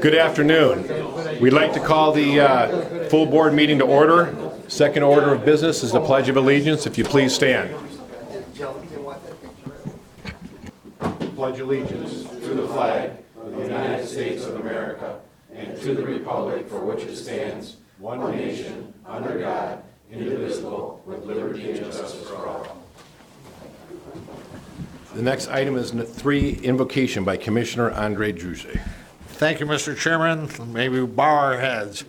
Good afternoon. We'd like to call the full board meeting to order. Second order of business is the Pledge of Allegiance. If you please stand. Pledge allegiance to the flag of the United States of America and to the republic for which it stands, one nation, under God, indivisible, with liberty and justice for all. The next item is 3, invocation by Commissioner Andre Druze. Thank you, Mr. Chairman. May we bow our heads.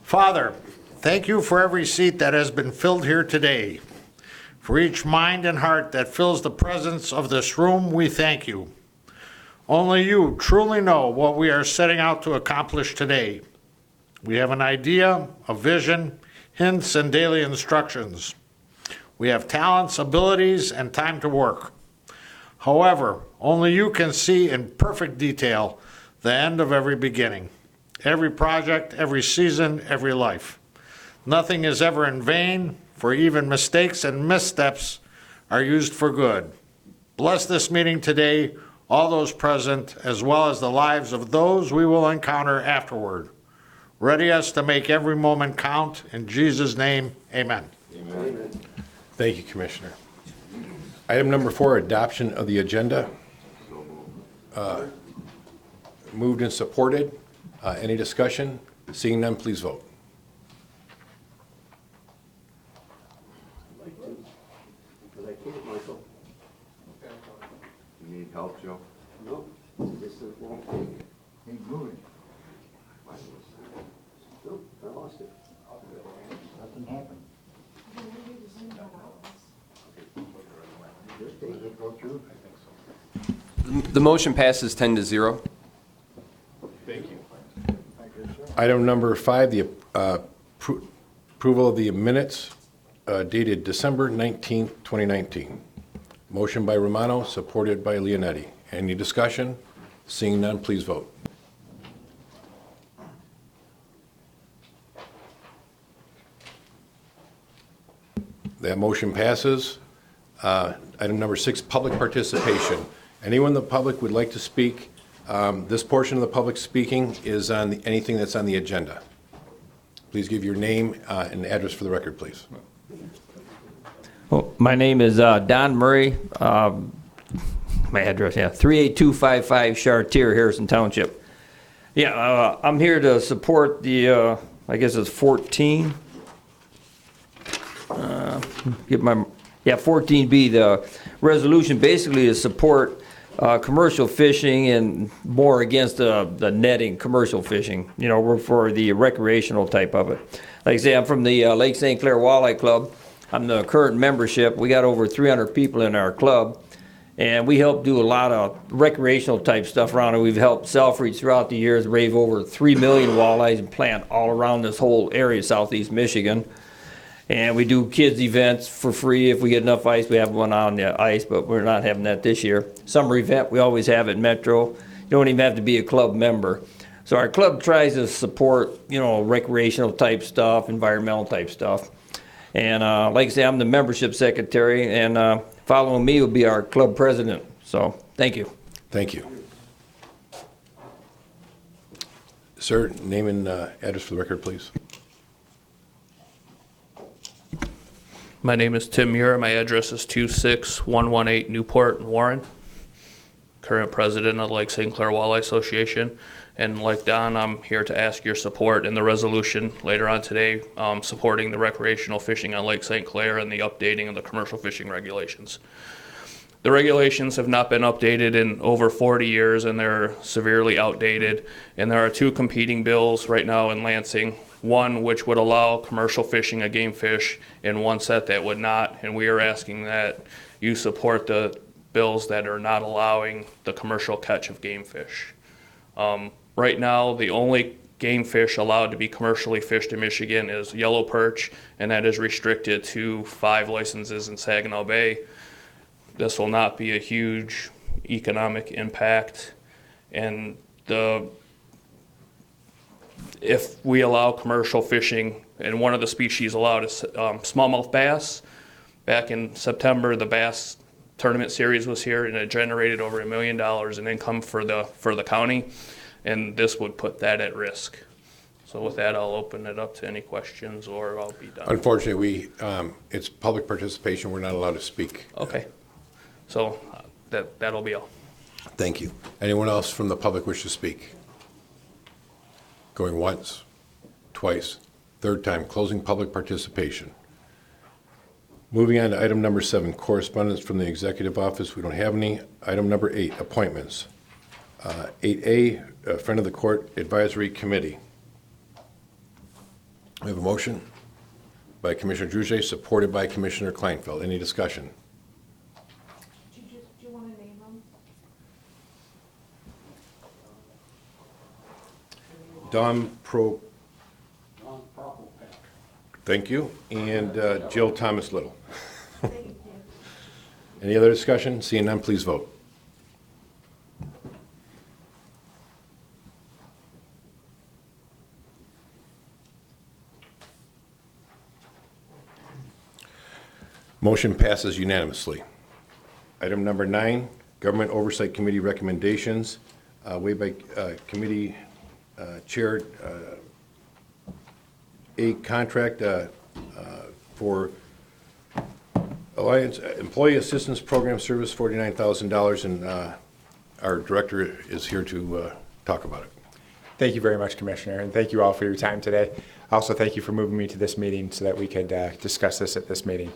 Father, thank you for every seat that has been filled here today. For each mind and heart that fills the presence of this room, we thank you. Only you truly know what we are setting out to accomplish today. We have an idea, a vision, hints, and daily instructions. We have talents, abilities, and time to work. However, only you can see in perfect detail the end of every beginning, every project, every season, every life. Nothing is ever in vain, for even mistakes and missteps are used for good. Bless this meeting today, all those present, as well as the lives of those we will encounter afterward. Ready us to make every moment count. In Jesus' name, amen. Amen. Thank you, Commissioner. Item number 4, adoption of the agenda. Moved and supported. Any discussion? Seeing none, please vote. But I can't, Michael. You need help, Joe? No, this is wrong thing. He's moving. No, I lost it. Nothing happened. Does it go through? The motion passes 10-0. Thank you. Item number 5, the approval of the minutes dated December 19th, 2019. Motion by Romano, supported by Leonetti. Any discussion? Seeing none, please vote. That motion passes. Item number 6, public participation. Anyone in the public would like to speak? This portion of the public speaking is on anything that's on the agenda. Please give your name and address for the record, please. Well, my name is Don Murray. My address, 38255 Chartier, Harrison Township. I'm here to support the, I guess it's 14. 14B, the resolution basically is support commercial fishing and more against the netting, commercial fishing. We're for the recreational type of it. Like I say, I'm from the Lake St. Clair Walleye Club. I'm the current membership. We got over 300 people in our club, and we help do a lot of recreational type stuff around it. We've helped Selfridge throughout the years raise over 3 million walleyes and plant all around this whole area, southeast Michigan. And we do kids events for free. If we get enough ice, we have one on the ice, but we're not having that this year. Summer event, we always have at Metro. You don't even have to be a club member. So our club tries to support, recreational type stuff, environmental type stuff. And like I say, I'm the membership secretary, and following me will be our club president. So thank you. Thank you. Sir, name and address for the record, please. My name is Tim Muir. My address is 26118 Newport and Warren. Current president of the Lake St. Clair Walleye Association. And like Don, I'm here to ask your support in the resolution later on today supporting the recreational fishing on Lake St. Clair and the updating of the commercial fishing regulations. The regulations have not been updated in over 40 years, and they're severely outdated. And there are 2 competing bills right now in Lansing. One which would allow commercial fishing of game fish, and one set that would not. And we are asking that you support the bills that are not allowing the commercial catch of game fish. Right now, the only game fish allowed to be commercially fished in Michigan is yellow perch, and that is restricted to 5 licenses in Saginaw Bay. This will not be a huge economic impact, and if we allow commercial fishing, and one of the species allowed is smallmouth bass. Back in September, the bass tournament series was here, and it generated over $1 million in income for the county. and this would put that at risk. So with that, I'll open it up to any questions, or I'll be done. Unfortunately, it's public participation. We're not allowed to speak. Okay. So that'll be all. Thank you. Anyone else from the public wish to speak? Going once, twice, third time, closing public participation. Moving on to item number 7, correspondence from the executive office. We don't have any. Item number 8, appointments. 8A, friend of the court advisory committee. We have a motion by Commissioner Druze, supported by Commissioner Kleinfeld. Any discussion? Do you want to name them? Don Pro. Thank you. And Jill Thomas Little. Any other discussion? Seeing none, please vote. Motion passes unanimously. Item number 9, Government Oversight Committee recommendations. Waived by committee chair, a contract for Alliance Employee Assistance Program Service, $49,000, and our director is here to talk about it. Thank you very much, Commissioner, and thank you all for your time today. Also, thank you for moving me to this meeting so that we could discuss this at this meeting.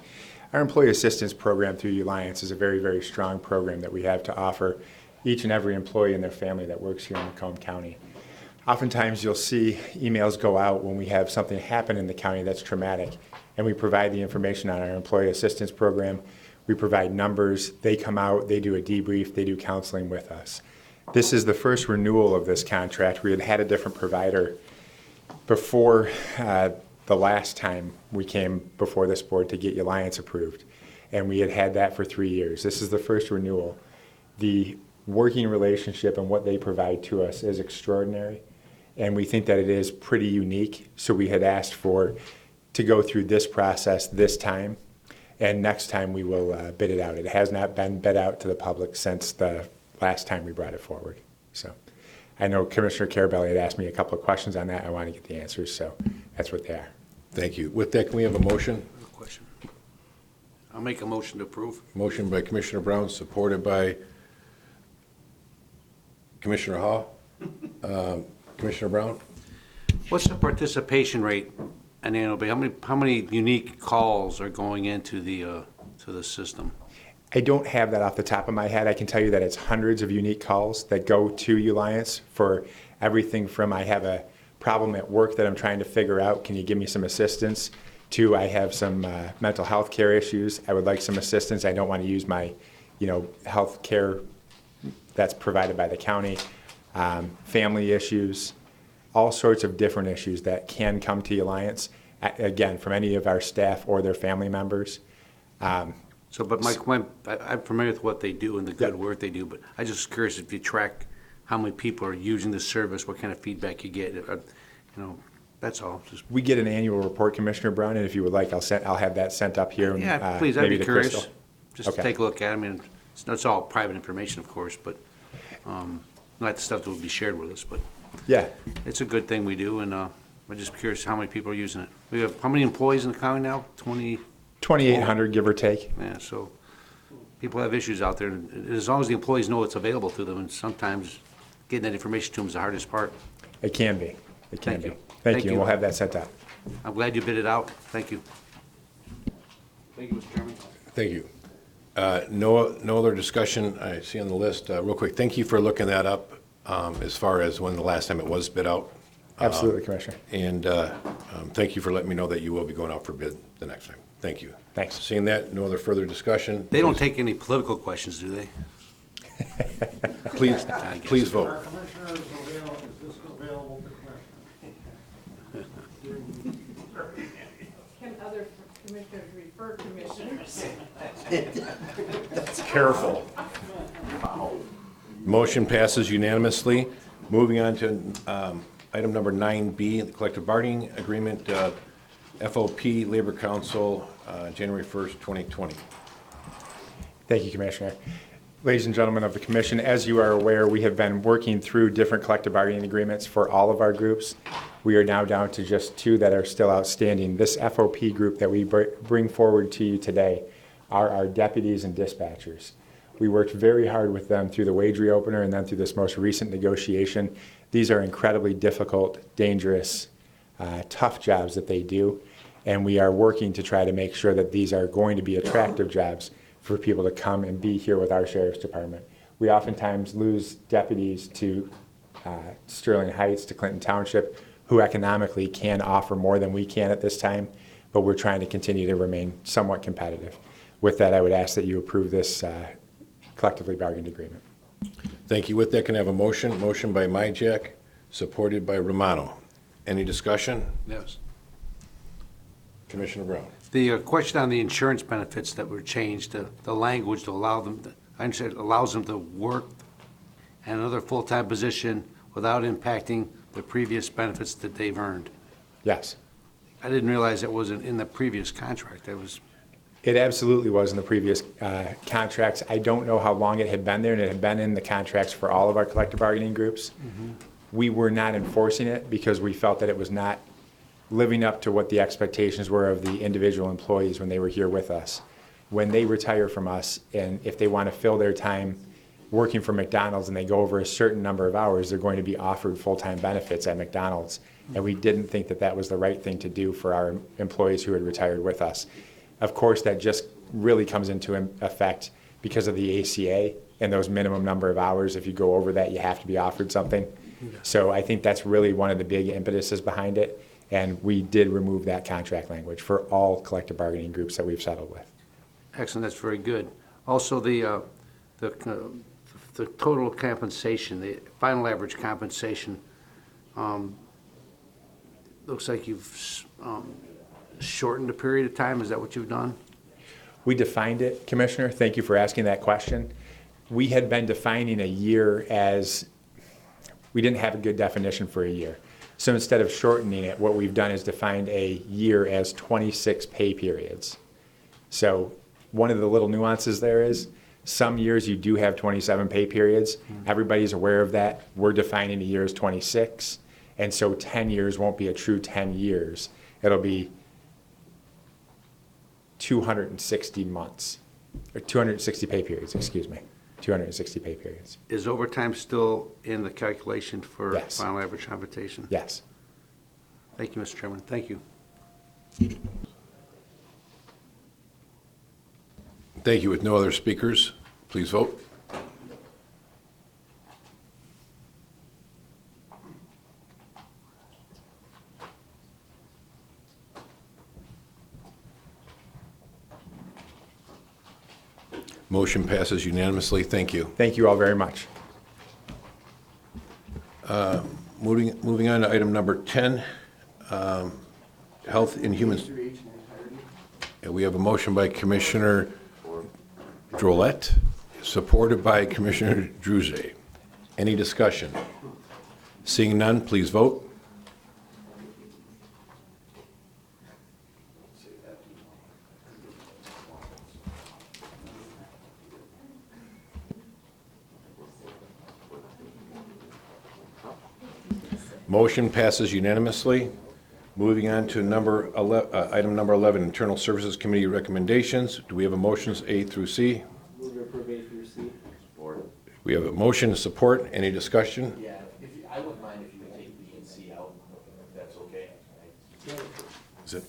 Our Employee Assistance Program through the Alliance is a very, very strong program that we have to offer each and every employee and their family that works here in Macomb County. Oftentimes, you'll see emails go out when we have something happen in the county that's traumatic, and we provide the information on our Employee Assistance Program. We provide numbers. They come out, they do a debrief, they do counseling with us. This is the first renewal of this contract. We had had a different provider before the last time we came before this board to get Alliance approved, and we had had that for 3 years. This is the first renewal. The working relationship and what they provide to us is extraordinary, and we think that it is pretty unique. So we had asked to go through this process this time, and next time we will bid it out. It has not been bid out to the public since the last time we brought it forward. So I know Commissioner Carabelli had asked me a couple of questions on that. I want to get the answers, so that's what they are. Thank you. With that, can we have a motion? Question. I'll make a motion to approve. Motion by Commissioner Brown, supported by Commissioner Hall. Commissioner Brown? What's the participation rate on annual basis? How many unique calls are going into the to the system? I don't have that off the top of my head. I can tell you that it's hundreds of unique calls that go to Alliance for everything from I have a problem at work that I'm trying to figure out, can you give me some assistance, to I have some mental health care issues, I would like some assistance, I don't want to use my health care that's provided by the county, family issues, all sorts of different issues that can come to Alliance, again, from any of our staff or their family members. But Mike, I'm familiar with what they do and the good work they do, but I'm just curious if you track how many people are using the service, what kind of feedback you get. That's all. Just, we get an annual report, Commissioner Brown, and if you would like, I'll have that sent up here. yeah, please, I'd maybe be to curious. Crystal. Just Okay. to take a look at it. I mean, it's all private information, of course, but not the stuff that would be shared with us. But Yeah. it's a good thing we do, and I'm just curious how many people are using it. We have how many employees in the county now? 20. 2,800, give or take. Yeah, so people have issues out there, and as long as the employees know it's available to them, and sometimes getting that information to them is the hardest part. It can be. It can Thank be. you. Thank Thank you, you. and we'll have that sent out. I'm glad you bid it out. Thank you. Thank you, Mr. Chairman. Thank you. No other discussion I see on the list. Real quick, thank you for looking that up as far as when the last time it was bid out. Absolutely, Commissioner. And thank you for letting me know that you will be going out for bid the next time. Thank you. Thanks. Seeing that, no other further discussion. They don't take any political questions, do they? Please vote. Our commissioner is available, is this available to commissioners? Can other commissioners refer commissioners? Careful. Motion passes unanimously. Moving on to item number 9B, the collective bargaining agreement, FOP Labor Council, January 1st, 2020. Thank you, Commissioner. Ladies and gentlemen of the commission, as you are aware, we have been working through different collective bargaining agreements for all of our groups. We are now down to just 2 that are still outstanding. This FOP group that we bring forward to you today are our deputies and dispatchers. We worked very hard with them through the wage reopener and then through this most recent negotiation. These are incredibly difficult, dangerous, tough jobs that they do, and we are working to try to make sure that these are going to be attractive jobs for people to come and be here with our sheriff's department. We oftentimes lose deputies to Sterling Heights, to Clinton Township, who economically can offer more than we can at this time, but we're trying to continue to remain somewhat competitive. With that, I would ask that you approve this collectively bargained agreement. Thank you. With that, can I have a motion? Motion by Myjack, supported by Romano. Any discussion? Yes. Commissioner Brown. The question on the insurance benefits that were changed, the language to allow them, I understand it allows them to work in another full-time position without impacting the previous benefits that they've earned. Yes. I didn't realize it wasn't in the previous contract. It absolutely was in the previous contracts. I don't know how long it had been there, and it had been in the contracts for all of our collective bargaining groups. We were not enforcing it because we felt that it was not living up to what the expectations were of the individual employees when they were here with us. When they retire from us, and if they want to fill their time working for McDonald's and they go over a certain number of hours, they're going to be offered full-time benefits at McDonald's. And we didn't think that that was the right thing to do for our employees who had retired with us. Of course, that just really comes into effect because of the ACA and those minimum number of hours. If you go over that, you have to be offered something. So I think that's really one of the big impetuses behind it. And we did remove that contract language for all collective bargaining groups that we've settled with. Excellent, that's very good. Also, the total compensation, the final average compensation, looks like you've shortened the period of time. Is that what you've done? We defined it, Commissioner. Thank you for asking that question. We had been defining a year as, we didn't have a good definition for a year. So instead of shortening it, what we've done is defined a year as 26 pay periods. So one of the little nuances there is some years you do have 27 pay periods. Everybody's aware of that. We're defining a year as 26. And so 10 years won't be a true 10 years. It'll be 260 months, or 260 pay periods, excuse me. 260 pay periods. Is overtime still in the calculation for Yes. final average compensation? Yes. Thank you, Mr. Chairman. Thank you. Thank you. With no other speakers, please vote. Motion passes unanimously. Thank you. Thank you all very much. Moving on to item number 10, Health and Human. And we have a motion by Commissioner Drolet, supported by Commissioner Druze. Any discussion? Seeing none, please vote. Motion passes unanimously. Moving on to item number 11, Internal Services Committee recommendations. Do we have a motions A through C? Move to approve A through C. Support. We have a motion to support. Any discussion? Yeah, I wouldn't mind if you would take B and C out, if that's okay. Is it?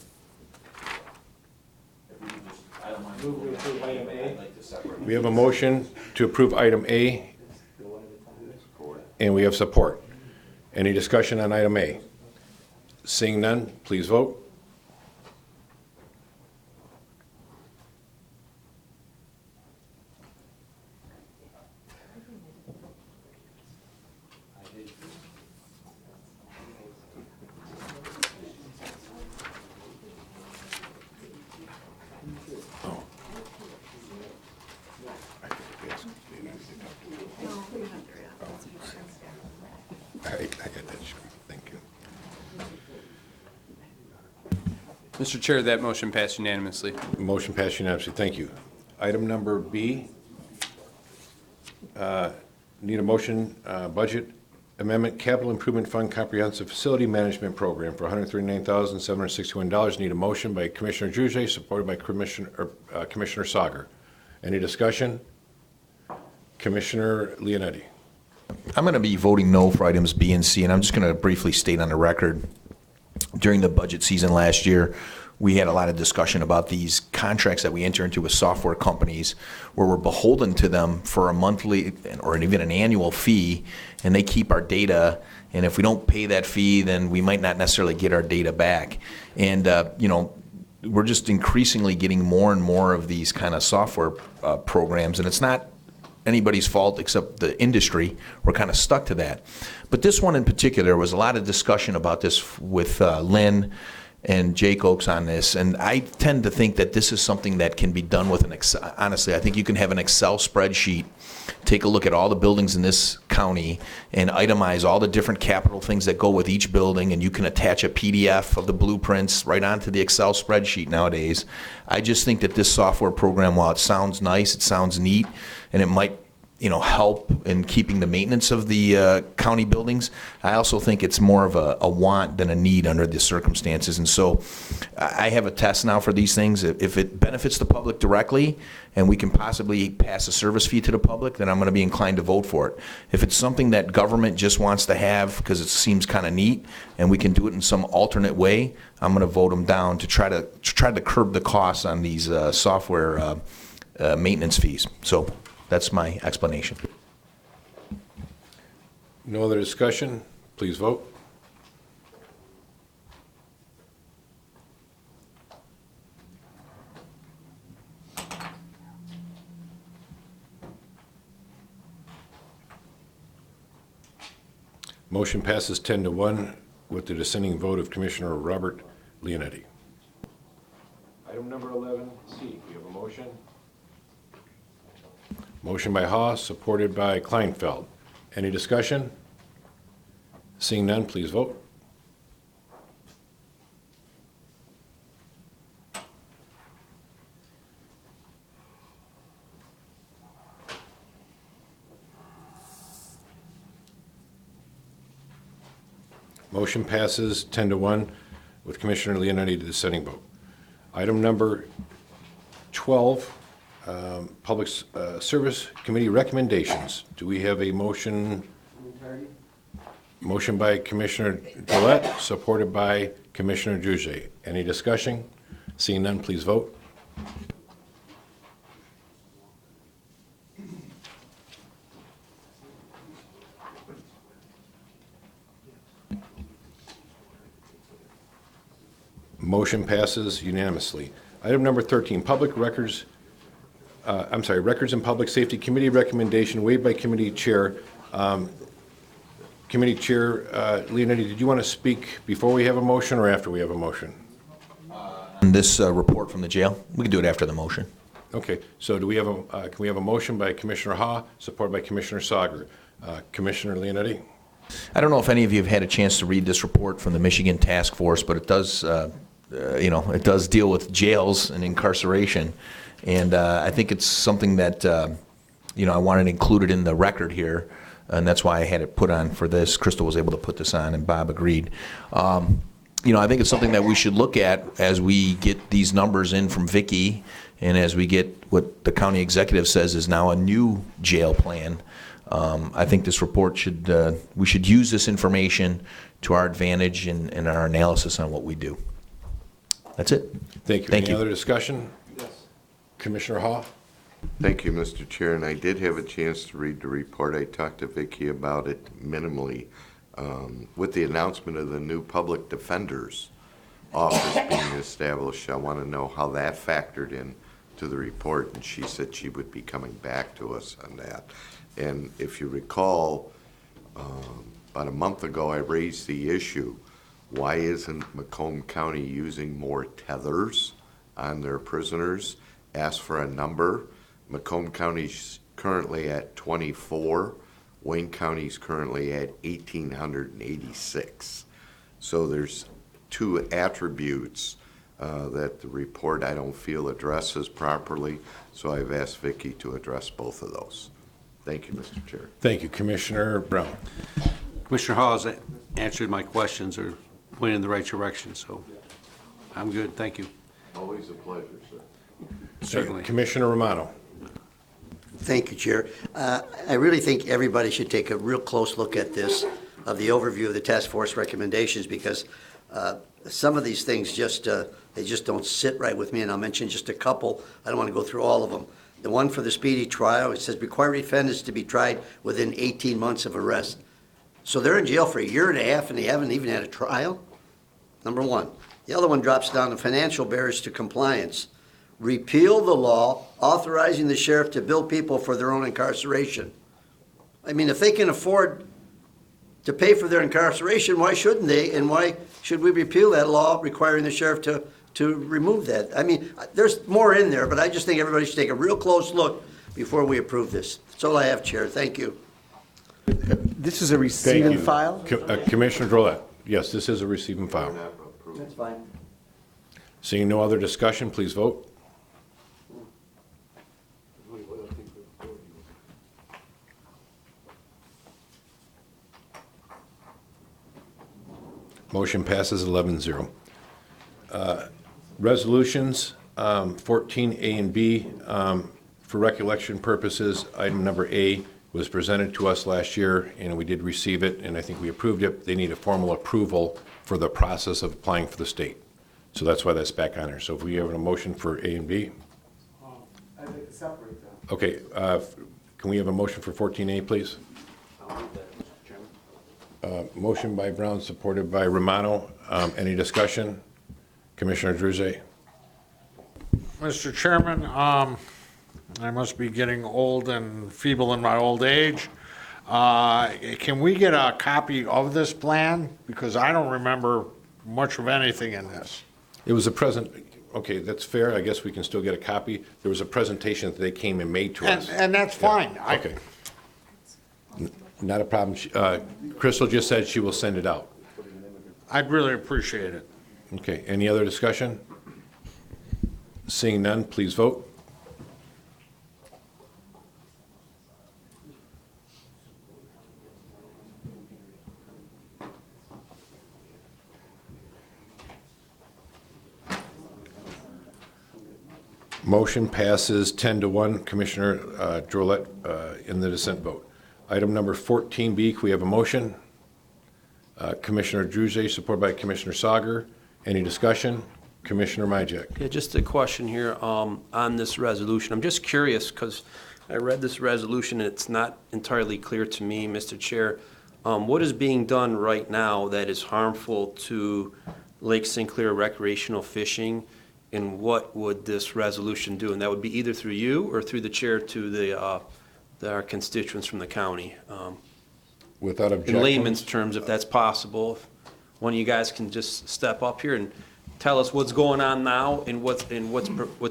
If we could just, I don't mind. Move to approve item A. I'd like to separate. We have a motion to approve item A, and we have support. Any discussion on item A? Seeing none, please vote. I got that. Thank you. Mr. Chair, that motion passed unanimously. Motion passed unanimously. Thank you. Item number B. Need a motion, budget amendment, capital improvement fund comprehensive facility management program for $139,761. Need a motion by Commissioner Juze, supported by Commissioner Sauger. Any discussion? Commissioner Leonetti. I'm going to be voting no for items B and C, and I'm just going to briefly state on the record, during the budget season last year, we had a lot of discussion about these contracts that we enter into with software companies where we're beholden to them for a monthly or even an annual fee, and they keep our data, and if we don't pay that fee, then we might not necessarily get our data back. And, we're just increasingly getting more and more of these kind of software programs, and it's not anybody's fault except the industry. We're kind of stuck to that. But this one in particular, there was a lot of discussion about this with Lynn and Jake Oaks on this, and I tend to think that this is something that can be done with an Excel. Honestly, I think you can have an Excel spreadsheet, take a look at all the buildings in this county and itemize all the different capital things that go with each building, and you can attach a PDF of the blueprints right onto the Excel spreadsheet nowadays. I just think that this software program, while it sounds nice, it sounds neat, and it might help in keeping the maintenance of the county buildings, I also think it's more of a want than a need under the circumstances. And so I have a test now for these things. If it benefits the public directly and we can possibly pass a service fee to the public, then I'm going to be inclined to vote for it. If it's something that government just wants to have because it seems kind of neat and we can do it in some alternate way, I'm going to vote them down to try to curb the costs on these software maintenance fees. So that's my explanation. No other discussion? Please vote. Motion passes 10-1 with the dissenting vote of Commissioner Robert Leonetti. Item number 11C, we have a motion. Motion by Haas, supported by Kleinfeld. Any discussion? Seeing none, please vote. Motion passes 10-1 with Commissioner Leonetti to the dissenting vote. Item number 12, Public Service Committee recommendations. Do we have a motion? Motion by Commissioner Gillette, supported by Commissioner Juze. Any discussion? Seeing none, please vote. Motion passes unanimously. Item number 13, Records and Public Safety Committee recommendation waived by Committee Chair. Committee Chair Leonetti, did you want to speak before we have a motion or after we have a motion? On this report from the jail, we can do it after the motion. Okay, so do we have can we have a motion by Commissioner Ha, supported by Commissioner Sauger? Commissioner Leonetti? I don't know if any of you have had a chance to read this report from the Michigan Task Force, but it does, it does deal with jails and incarceration. And I think it's something that, I wanted included in the record here, and that's why I had it put on for this. Crystal was able to put this on, and Bob agreed. I think it's something that we should look at as we get these numbers in from Vicki, and as we get what the county executive says is now a new jail plan. I think this report we should use this information to our advantage in our analysis on what we do. That's it. Thank you. Thank Any you. other discussion? Yes. Commissioner Ha? Thank you, Mr. Chair, and I did have a chance to read the report. I talked to Vicki about it minimally. With the announcement of the new public defender's office being established, I want to know how that factored in to the report, and she said she would be coming back to us on that. And if you recall, about a month ago, I raised the issue, why isn't Macomb County using more tethers on their prisoners? Asked for a number. Macomb County's currently at 24. Wayne County's currently at 1,886. So there's two attributes that the report I don't feel addresses properly. So I've asked Vicki to address both of those. Thank you, Mr. Chair. Thank you, Commissioner Brown. Commissioner Hall has answered my questions or pointed in the right direction, so I'm good, thank you. Always a pleasure, sir. Certainly. Commissioner Romano. Thank you, Chair. I really think everybody should take a real close look at this, of the overview of the task force recommendations, because some of these things just, they just don't sit right with me, and I'll mention just a couple. I don't want to go through all of them. The one for the speedy trial, it says require defendants to be tried within 18 months of arrest. So they're in jail for a year and a half and they haven't even had a trial? Number one. The other one drops down to financial barriers to compliance. Repeal the law authorizing the sheriff to bill people for their own incarceration. I mean, if they can afford to pay for their incarceration, why shouldn't they? And why should we repeal that law requiring the sheriff to remove that? I mean, there's more in there, but I just think everybody should take a real close look before we approve this. That's all I have, Chair. Thank you. This is a Thank receiving you. file? Commissioner Drollet. Yes, this is a receiving file. That's fine. Seeing no other discussion, please vote. Motion passes 11-0. Resolutions, 14A and B. For recollection purposes, item number A was presented to us last year, and we did receive it, and I think we approved it. They need a formal approval for the process of applying for the state. So that's why that's back on there. So if we have a motion for A and B? I'd like to separate them. Okay, can we have a motion for 14A, please? I'll move that, Mr. Chairman. Motion by Brown, supported by Romano. Any discussion? Commissioner Druzay? Mr. Chairman, I must be getting old and feeble in my old age. Can we get a copy of this plan? Because I don't remember much of anything in this. It was a present, okay, that's fair. I guess we can still get a copy. There was a presentation that they came and made to us. And that's fine. Okay. Not a problem. Crystal just said she will send it out. I'd really appreciate it. Okay, any other discussion? Seeing none, please vote. Motion passes 10-1. Commissioner Drollet in the dissent vote. Item number 14B, can we have a motion? Commissioner Druzay, supported by Commissioner Sauger. Any discussion? Commissioner Majek. Yeah, just a question here on this resolution. I'm just curious because I read this resolution and it's not entirely clear to me, Mr. Chair. What is being done right now that is harmful to Lake St. Clair recreational fishing? And what would this resolution do? And that would be either through you or through the chair to our constituents from the county. Without objection. In layman's terms, if that's possible, if one of you guys can just step up here and tell us what's going on now and what's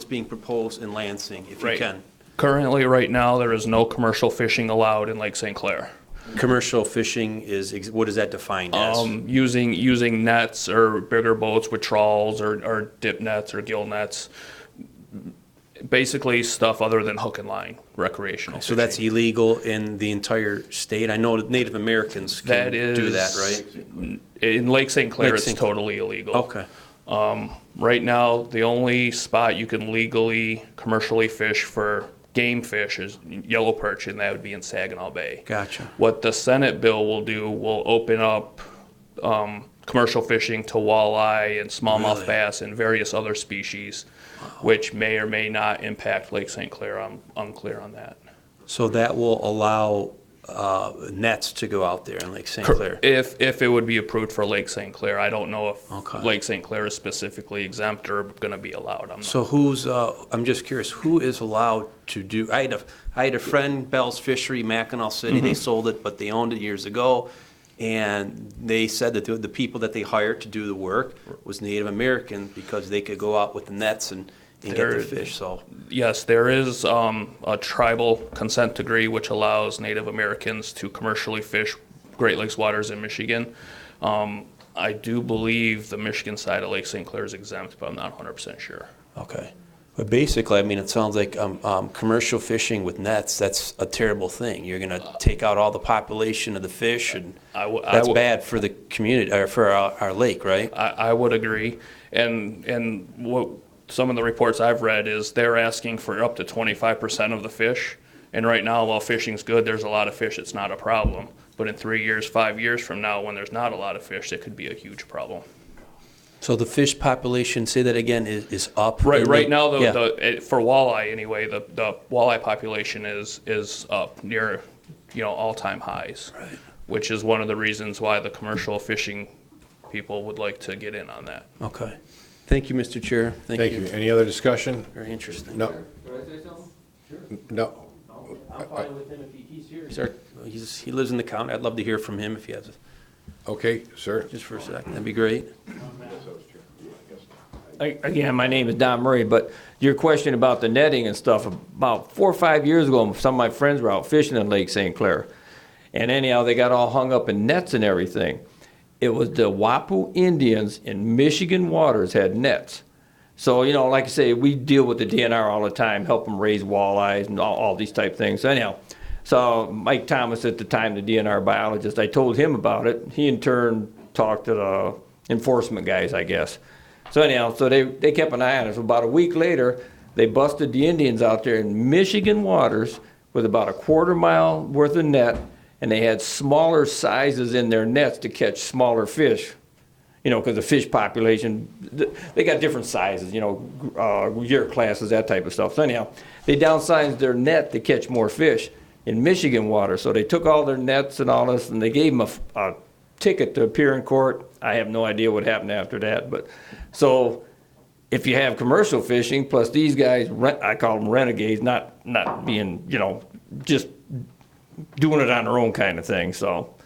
being proposed in Lansing, if you can. Currently, right now, there is no commercial fishing allowed in Lake St. Clair. Commercial fishing is, what is that defined as? Using nets or bigger boats with trawls or dip nets or gill nets. Basically stuff other than hook and line, recreational So fishing. that's illegal in the entire state? I know that Native Americans can do that, right? In Lake St. Clair, Lake it's St. totally illegal. Okay. Right now, the only spot you can legally commercially fish for game fish is yellow perch, and that would be in Saginaw Bay. Gotcha. What the Senate bill will do will open up commercial fishing to walleye and smallmouth Really? bass and various other species, which may or may not impact Lake St. Clair. I'm unclear on that. So that will allow nets to go out there in Lake St. Clair? If it would be approved for Lake St. Clair. I don't know if Okay. Lake St. Clair is specifically exempt or going to be allowed. So who's, I'm just curious, who is allowed to do, I had a friend, Bell's Fishery, Mackinac City, they sold it, but they owned it years ago, and they said that the people that they hired to do the work was Native American because they could go out with the nets and get the fish, so. Yes, there is a tribal consent decree which allows Native Americans to commercially fish Great Lakes waters in Michigan. I do believe the Michigan side of Lake St. Clair is exempt, but I'm not 100% sure. Okay. But basically, I mean, it sounds like commercial fishing with nets, that's a terrible thing. You're going to take out all the population of the fish, and that's bad for the community, or for our lake, right? I would agree. And what some of the reports I've read is they're asking for up to 25% of the fish. And right now, while fishing's good, there's a lot of fish, it's not a problem. But in 3 years, 5 years from now, when there's not a lot of fish, it could be a huge problem. So the fish population, say that again, is up? Right now, Yeah. for walleye anyway, the walleye population is up near, all-time highs. Right. Which is one of the reasons why the commercial fishing people would like to get in on that. Okay. Thank you, Mr. Chair. Thank you. Any other discussion? Very interesting. No. Can I say something? No. I'm fine with him if he's here. Sir, he lives in the county. I'd love to hear from him if he has, Okay, sir. just for a second. That'd be great. Again, my name is Don Murray, but your question about the netting and stuff, about 4 or 5 years ago, some of my friends were out fishing in Lake St. Clair. And anyhow, they got all hung up in nets and everything. It was the Wapu Indians in Michigan waters had nets. So, like I say, we deal with the DNR all the time, help them raise walleyes and all these type things. So anyhow, so Mike Thomas at the time, the DNR biologist, I told him about it. He in turn talked to the enforcement guys, I guess. So anyhow, so they kept an eye on us. About a week later, they busted the Indians out there in Michigan waters with about a quarter-mile worth of net, and they had smaller sizes in their nets to catch smaller fish. Because the fish population, they got different sizes, year classes, that type of stuff. So anyhow, they downsized their net to catch more fish in Michigan water. So they took all their nets and all this, and they gave them a ticket to appear in court. I have no idea what happened after that. But so if you have commercial fishing, plus these guys, I call them renegades, not being, just doing it on their own kind of thing. So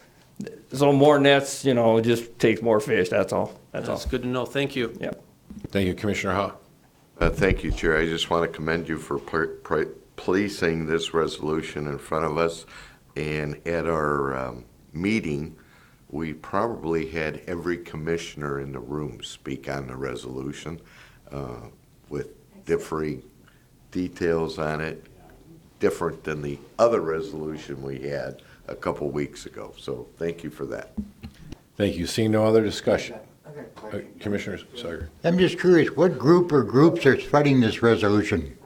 more nets, just takes more fish. That's all. That's good to know. Thank you. Yeah. Thank you, Commissioner Ha. Thank you, Chair. I just want to commend you for placing this resolution in front of us. And at our meeting, we probably had every commissioner in the room speak on the resolution with differing details on it, different than the other resolution we had a couple weeks ago. So thank you for that. Thank you. Seeing no other discussion. Commissioners, sorry. I'm just curious, what group or groups are fighting this resolution?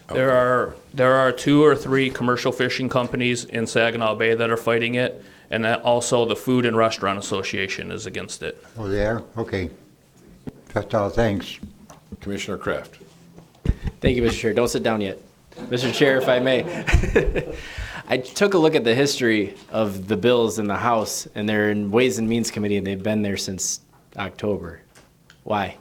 There are 2 or 3 commercial fishing companies in Saginaw Bay that are fighting it, and that also the Food and Restaurant Association is against it. Oh, they are? Okay. That's all, thanks. Commissioner Kraft. Thank you, Mr. Chair. Don't sit down yet. Mr. Chair, if I may. I took a look at the history of the bills in the House, and they're in Ways and Means Committee, and they've been there since October. Why?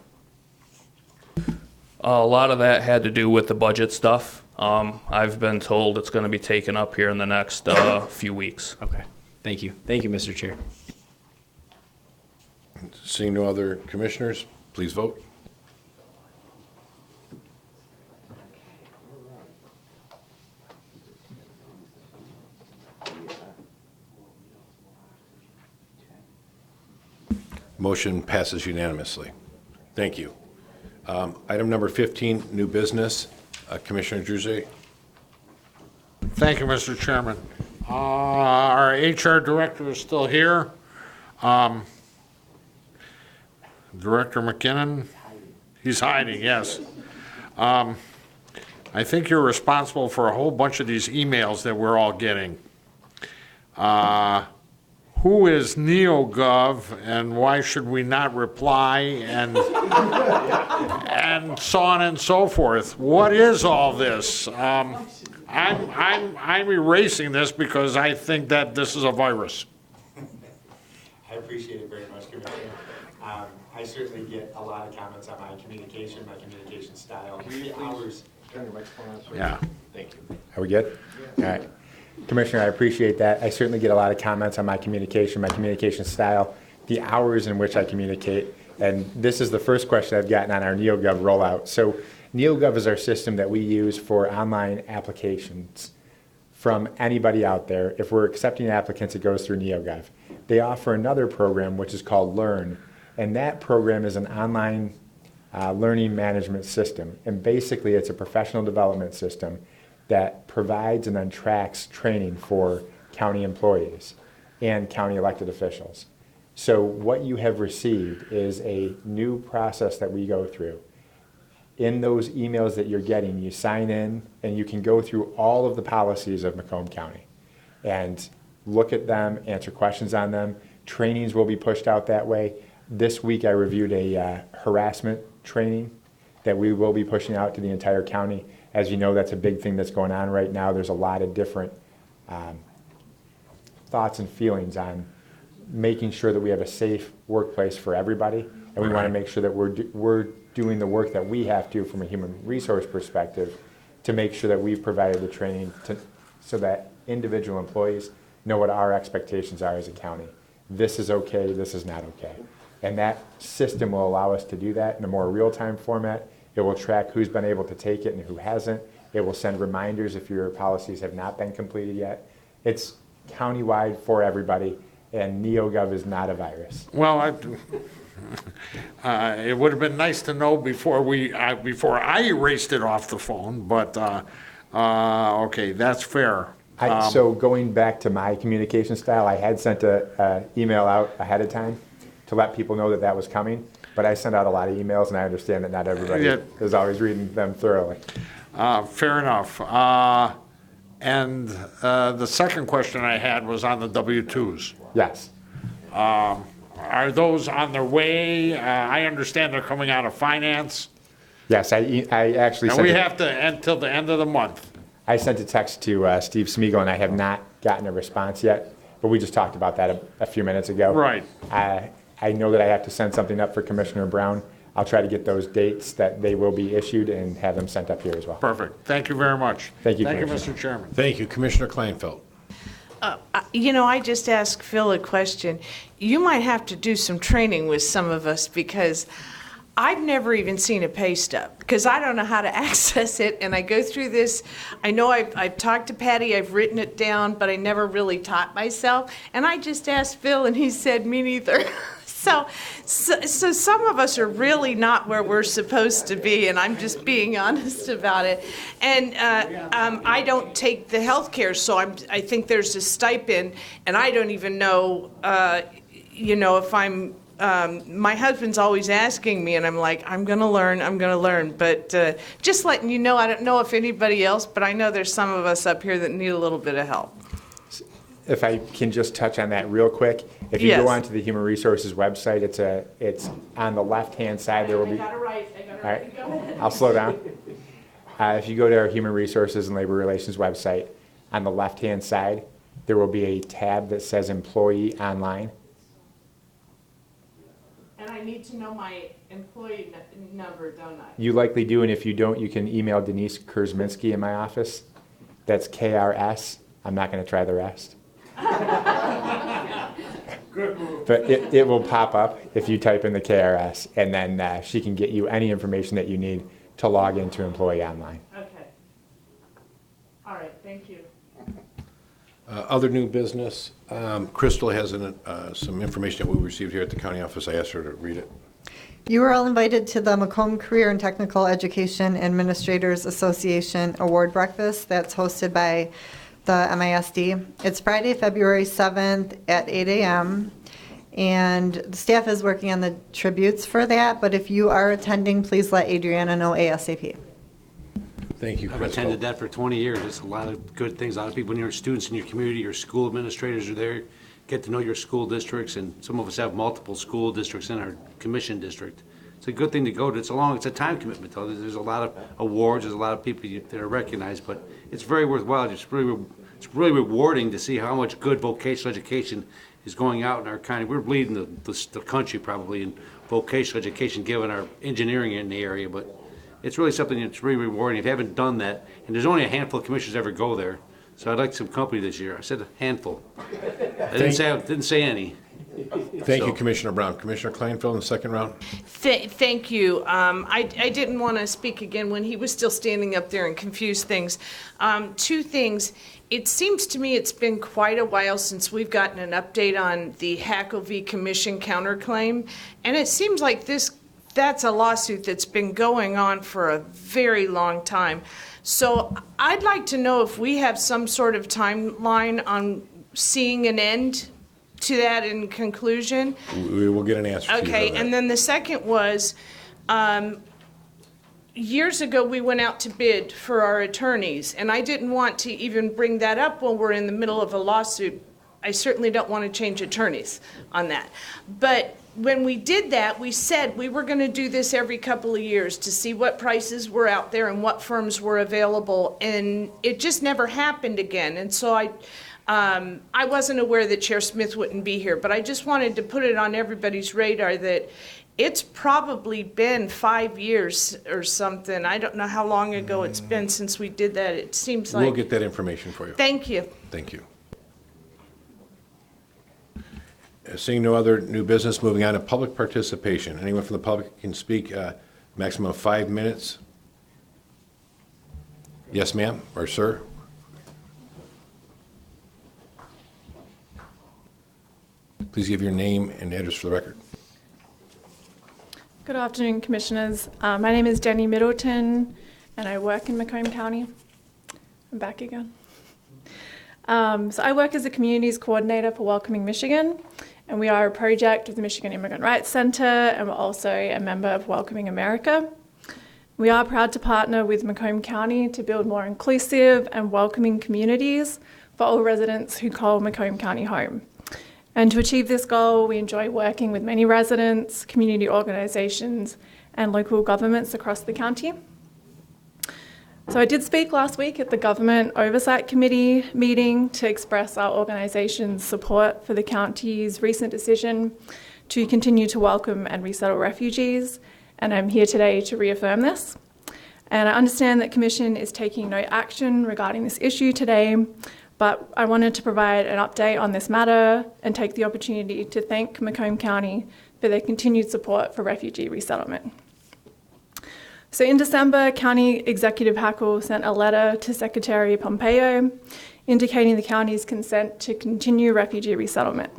A lot of that had to do with the budget stuff. I've been told it's going to be taken up here in the next few weeks. Okay. Thank you. Thank you, Mr. Chair. Seeing no other commissioners, please vote. Motion passes unanimously. Thank you. Item number 15, new business. Commissioner Druzay. Thank you, Mr. Chairman. Our HR director is still here. Director McKinnon, he's hiding, yes. I think you're responsible for a whole bunch of these emails that we're all getting. Who is NeoGov and why should we not reply and so on and so forth? What is all this? I'm erasing this because I think that this is a virus. I appreciate it very much, Commissioner. I certainly get a lot of comments on my communication style. The hours. Turn your microphone on, sir. Yeah. Thank you. Are we good? All right. Commissioner, I appreciate that. I certainly get a lot of comments on my communication style, the hours in which I communicate, and this is the first question I've gotten on our NeoGov rollout. So NeoGov is our system that we use for online applications from anybody out there. If we're accepting applicants, it goes through NeoGov. They offer another program which is called Learn, and that program is an online learning management system. And basically it's a professional development system that provides and then tracks training for county employees and county elected officials. So what you have received is a new process that we go through. In those emails that you're getting, you sign in and you can go through all of the policies of Macomb County and look at them, answer questions on them. Trainings will be pushed out that way. This week I reviewed a harassment training that we will be pushing out to the entire county. As you know, that's a big thing that's going on right now. There's a lot of different thoughts and feelings on making sure that we have a safe workplace for everybody. And we want to make sure that we're doing the work that we have to from a human resource perspective to make sure that we've provided the training so that individual employees know what our expectations are as a county. This is okay, this is not okay. And that system will allow us to do that in a more real-time format. It will track who's been able to take it and who hasn't. It will send reminders if your policies have not been completed yet. It's countywide for everybody, and NeoGov is not a virus. Well, it would have been nice to know before before I erased it off the phone, but okay, that's fair. So going back to my communication style, I had sent an email out ahead of time to let people know that that was coming, but I sent out a lot of emails, and I understand that not everybody is always reading them thoroughly. Fair enough. And the second question I had was on the W-2s. Yes. Are those on their way? I understand they're coming out of finance. Yes, I actually And sent we it. have to end till the end of the month. I sent a text to Steve Smeagol, and I have not gotten a response yet, but we just talked about that a few minutes ago. Right. I know that I have to send something up for Commissioner Brown. I'll try to get those dates that they will be issued and have them sent up here as well. Perfect. Thank you very much. Thank you, Thank you, Commissioner. Mr. Chairman. Thank you, Commissioner Kleinfeld. You know, I just asked Phil a question. You might have to do some training with some of us because I've never even seen a pay stub because I don't know how to access it, and I go through this. I know I've talked to Patty, I've written it down, but I never really taught myself. And I just asked Phil, and he said, me neither. So some of us are really not where we're supposed to be, and I'm just being honest about it. And I don't take the health care, so I think there's a stipend, and I don't even know, if I'm, my husband's always asking me, and I'm like, I'm going to learn. But just letting you know, I don't know if anybody else, but I know there's some of us up here that need a little bit of help. If I can just touch on that real quick. If you Yes. go onto the Human Resources website, it's on the left-hand side. There will be. I got it right. All right, Go ahead. I'll slow down. If you go to our Human Resources and Labor Relations website, on the left-hand side, there will be a tab that says Employee Online. And I need to know my employee number, don't I? You likely do, and if you don't, you can email Denise Kurzminski in my office. That's KRS. I'm not going to try the rest. But it will pop up if you type in the KRS, and then she can get you any information that you need to log into Employee Online. Okay. All right, thank you. Other new business, Crystal has some information that we received here at the county office. I asked her to read it. You are all invited to the Macomb Career and Technical Education Administrators Association Award Breakfast that's hosted by the MISD. It's Friday, February 7th at 8 a.m. And the staff is working on the tributes for that, but if you are attending, please let Adriana know ASAP. Thank you, I've Crystal. attended that for 20 years. It's a lot of good things. A lot of people, when you're students in your community, your school administrators are there, get to know your school districts, and some of us have multiple school districts in our commission district. It's a good thing to go to. It's a time commitment, though. There's a lot of awards, there's a lot of people that are recognized, but it's very worthwhile. It's really rewarding to see how much good vocational education is going out in our county. We're bleeding the country probably in vocational education, given our engineering in the area, but it's really something that's really rewarding. If you haven't done that, and there's only a handful of commissioners ever go there, so I'd like some company this year. I said a handful. I didn't say any. Thank you, So- Commissioner Brown. Commissioner Kleinfeld in the second round. Thank you. I didn't want to speak again when he was still standing up there and confuse things. Two things. It seems to me it's been quite a while since we've gotten an update on the Hackle v. Commission counterclaim, and it seems like that's a lawsuit that's been going on for a very long time. So I'd like to know if we have some sort of timeline on seeing an end to that in conclusion. We will get an answer to you. Okay, on that. and then the second was, years ago, we went out to bid for our attorneys, and I didn't want to even bring that up when we're in the middle of a lawsuit. I certainly don't want to change attorneys on that. But when we did that, we said we were going to do this every couple of years to see what prices were out there and what firms were available, and it just never happened again. And so I wasn't aware that Chair Smith wouldn't be here, but I just wanted to put it on everybody's radar that it's probably been 5 years or something. I don't know how long ago it's been since we did that. It seems like... We'll get that information for you. Thank you. Thank you. Seeing no other new business, moving on to public participation. Anyone from the public can speak, maximum of 5 minutes. Yes, ma'am, or sir? Please give your name and address for the record. Good afternoon, Commissioners. My name is Jenny Middleton, and I work in Macomb County. I'm back again. So I work as a communities coordinator for Welcoming Michigan, and we are a project of the Michigan Immigrant Rights Center, and we're also a member of Welcoming America. We are proud to partner with Macomb County to build more inclusive and welcoming communities for all residents who call Macomb County home. And to achieve this goal, we enjoy working with many residents, community organizations, and local governments across the county. So I did speak last week at the Government Oversight Committee meeting to express our organization's support for the county's recent decision to continue to welcome and resettle refugees, and I'm here today to reaffirm this. And I understand that Commission is taking no action regarding this issue today, but I wanted to provide an update on this matter and take the opportunity to thank Macomb County for their continued support for refugee resettlement. So in December, County Executive Hackle sent a letter to Secretary Pompeo indicating the county's consent to continue refugee resettlement.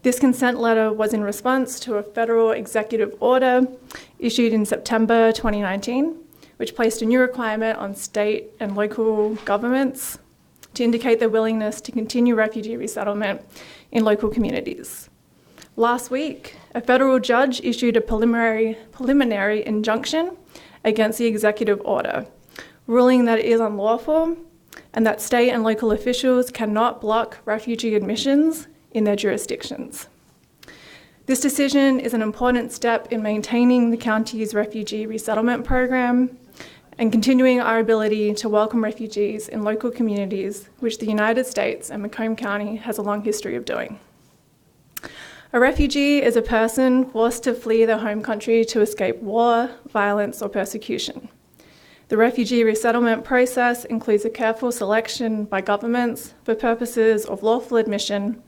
This consent letter was in response to a federal executive order issued in September 2019, which placed a new requirement on state and local governments to indicate their willingness to continue refugee resettlement in local communities. Last week, a federal judge issued a preliminary injunction against the executive order, ruling that it is unlawful and that state and local officials cannot block refugee admissions in their jurisdictions. This decision is an important step in maintaining the county's refugee resettlement program and continuing our ability to welcome refugees in local communities, which the United States and Macomb County has a long history of doing. A refugee is a person forced to flee their home country to escape war, violence, or persecution. The refugee resettlement process includes a careful selection by governments for purposes of lawful admission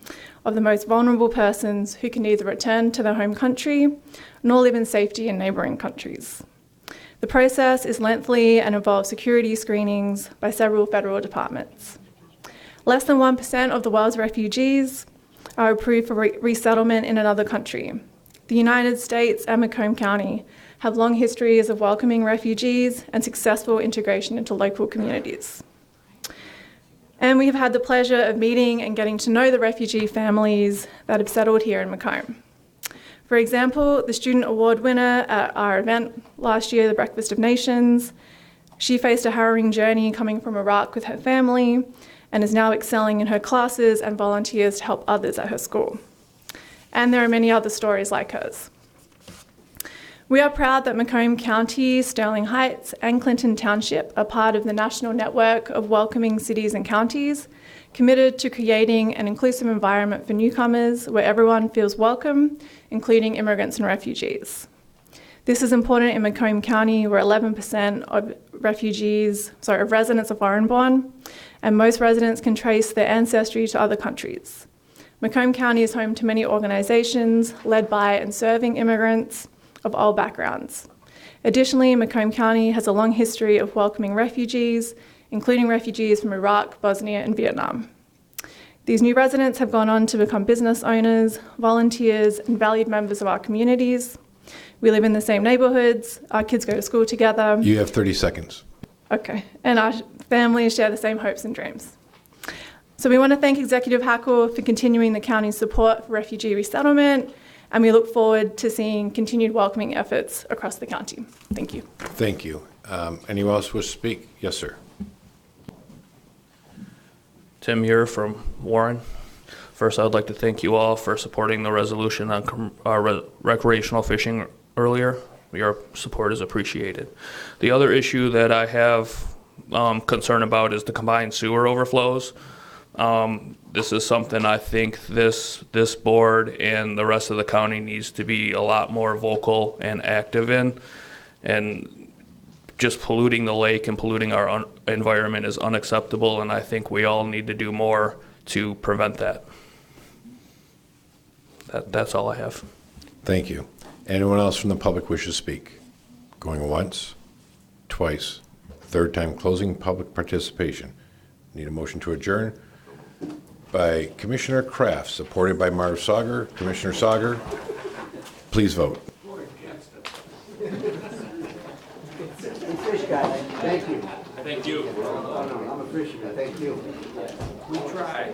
of the most vulnerable persons who can neither return to their home country nor live in safety in neighbouring countries. The process is lengthy and involves security screenings by several federal departments. Less than 1% of the world's refugees are approved for resettlement in another country. The United States and Macomb County have long histories of welcoming refugees and successful integration into local communities. And we have had the pleasure of meeting and getting to know the refugee families that have settled here in Macomb. For example, the student award winner at our event last year, the Breakfast of Nations, she faced a harrowing journey coming from Iraq with her family and is now excelling in her classes and volunteers to help others at her school. And there are many other stories like hers. We are proud that Macomb County, Sterling Heights, and Clinton Township are part of the national network of welcoming cities and counties, committed to creating an inclusive environment for newcomers where everyone feels welcome, including immigrants and refugees. This is important in Macomb County, where 11% of residents are foreign-born, and most residents can trace their ancestry to other countries. Macomb County is home to many organizations led by and serving immigrants of all backgrounds. Additionally, Macomb County has a long history of welcoming refugees, including refugees from Iraq, Bosnia, and Vietnam. These new residents have gone on to become business owners, volunteers, and valued members of our communities. We live in the same neighborhoods, our kids go to school together. You have 30 seconds. Okay, and our families share the same hopes and dreams. So we want to thank Executive Hackle for continuing the county's support for refugee resettlement, and we look forward to seeing continued welcoming efforts across the county. Thank you. Thank you. Anyone else wish to speak? Yes, sir. Tim here from Warren. First, I would like to thank you all for supporting the resolution on recreational fishing earlier. Your support is appreciated. The other issue that I have concern about is the combined sewer overflows. This is something I think this board and the rest of the county needs to be a lot more vocal and active in. And just polluting the lake and polluting our environment is unacceptable, and I think we all need to do more to prevent that. That's all I have. Thank you. Anyone else from the public wish to speak? Going once, twice, third time closing public participation. Need a motion to adjourn by Commissioner Kraft, supported by Marv Sauger. Commissioner Sauger, please vote. Fish guy, thank you. Thank you. Oh, no, I'm a fisherman, thank you. We tried.